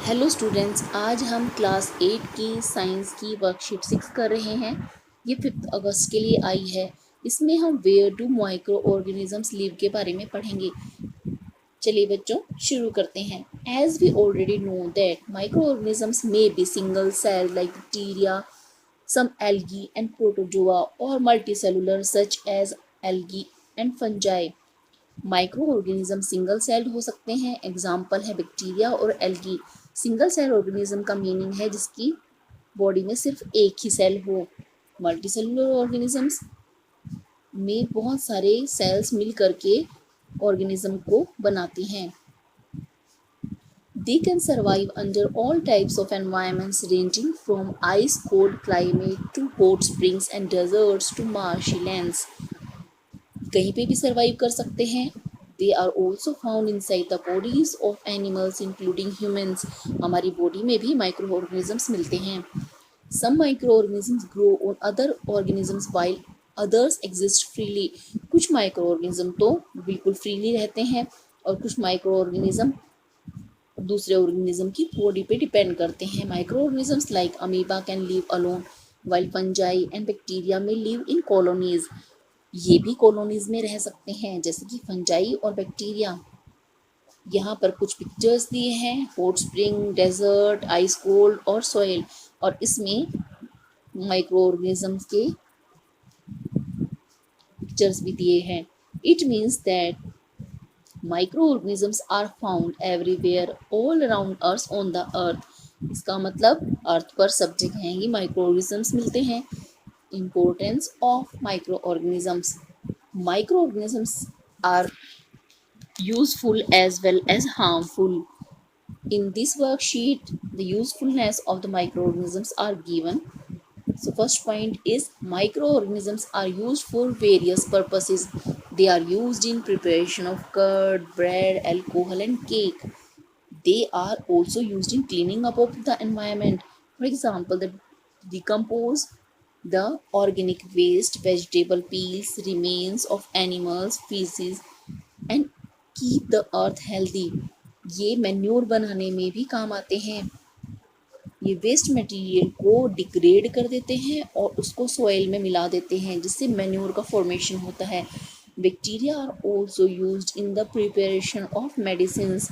Hello students, आज हम class 8 की साइंस की वर्कशीट 6 कर रहे हैं। ये 5 अगस्त के लिए आई है। इसमें हम where do microorganisms live के बारे में पढ़ेंगे। चलिए बच्चों, शुरू करते हैं। As we already know that microorganisms may be single cell like bacteria, some algae and protozoa, or multicellular such as algae and fungi. Micro organism single celled हो सकते हैं। एग्जाम्पल है बैक्टीरिया और एल्गी। सिंगल सेल ऑर्गेनिज्म का meaning है जिसकी body में सिर्फ एक ही सेल हो। मल्टी सेलुलर ऑर्गेनिजम्स में बहुत सारे सेल्स मिल करके ऑर्गेनिज्म को बनाती हैं। They can survive under all types of environments ranging from ice cold climate to hot springs and deserts to marshy lands. कहीं पे भी सरवाइव कर सकते हैं। They are also found inside the bodies of animals including humans. हमारी body में भी microorganisms मिलते हैं। Some microorganisms grow on other organisms while others exist freely. कुछ माइक्रो ऑर्गेनिज्म तो बिल्कुल फ्रीली रहते हैं और कुछ माइक्रो ऑर्गेनिज्म दूसरे ऑर्गेनिज्म की बॉडी पे डिपेंड करते हैं। Microorganisms like amoeba can live alone while fungi and bacteria may live in colonies. ये भी कॉलोनीज में रह सकते हैं जैसे कि फंजाई और बैक्टीरिया। यहाँ पर कुछ पिक्चर्स दिए हैं, hot spring, desert, ice cold और सॉइल, और इसमें माइक्रो ऑर्गेनिजम्स के पिक्चर्स भी दिए हैं। It means that microorganisms are found everywhere all around us on the earth. इसका मतलब अर्थ पर सब जगह ही माइक्रो ऑर्गेनिजम्स मिलते हैं। Importance of microorganisms. Microorganisms are useful as well as harmful. In this worksheet, the usefulness of the microorganisms are given. So first point is microorganisms are used for various purposes. They are used in preparation of curd, bread, alcohol and cake. They are also used in cleaning up of the environment. For example, the decompose the organic waste, vegetable peels, remains of animals, feces and keep the earth healthy. ये manure बनाने में भी काम आते हैं। ये waste material को degrade कर देते हैं और उसको सॉइल में मिला देते हैं जिससे मैन्योर का फॉर्मेशन होता है। Bacteria are also used in the preparation of medicines.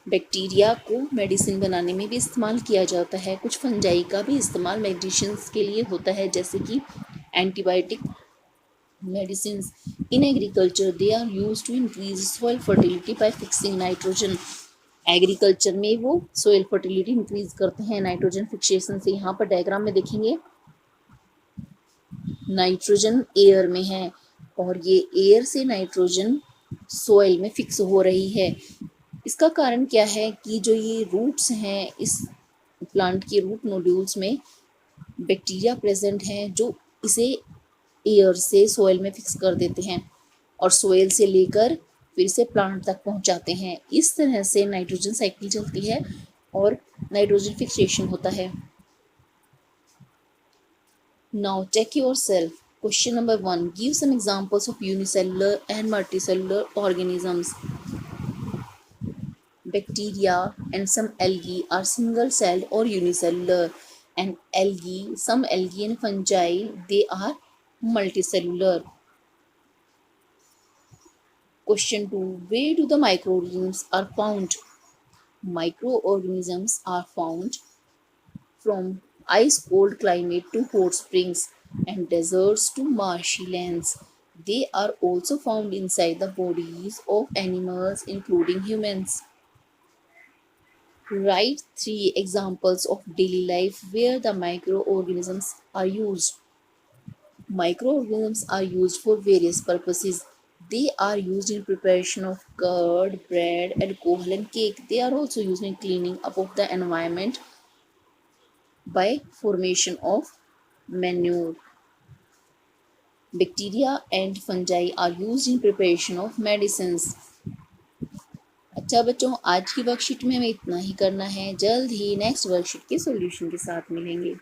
Bacteria को मेडिसिन बनाने में भी इस्तेमाल किया जाता है। कुछ फंजाई का भी इस्तेमाल मेडिसिन्स के लिए होता है जैसे कि antibiotic medicines. In agriculture they are used to increase soil fertility by fixing nitrogen. Agriculture में वो सॉइल फर्टिलिटी इंक्रीज करते हैं नाइट्रोजन फिक्सेशन से। यहाँ पर डायग्राम में देखेंगे नाइट्रोजन एयर में है और ये एयर से नाइट्रोजन सॉइल में फिक्स हो रही है। इसका कारण क्या है कि जो ये रूट्स हैं, इस प्लांट के रूट नोड्यूल्स में बैक्टीरिया प्रेजेंट हैं जो इसे एयर से सॉइल में फिक्स कर देते हैं और सॉइल से लेकर फिर से प्लांट तक पहुंचाते हैं। इस तरह से नाइट्रोजन साइकिल चलती है और नाइट्रोजन फिक्सेशन होता है। Now check yourself. Question number 1, give some examples of unicellular and multicellular organisms. Bacteria and some algae are single-celled or unicellular, and some algae and fungi, they are multicellular. Question 2, where do the microorganisms are found? Microorganisms are found from ice cold climate to hot springs and deserts to marshy lands. They are also found inside the bodies of animals including humans. Write 3 examples of daily life where the microorganisms are used. Microorganisms are used for various purposes. They are used in preparation of curd, bread, alcohol and cake. They are also used in cleaning up of the environment by formation of manure. Bacteria and fungi are used in preparation of medicines. अच्छा बच्चों, आज की worksheet में हमें इतना ही करना है। जल्द ही नेक्स्ट वर्कशीट के सॉल्यूशन के साथ मिलेंगे।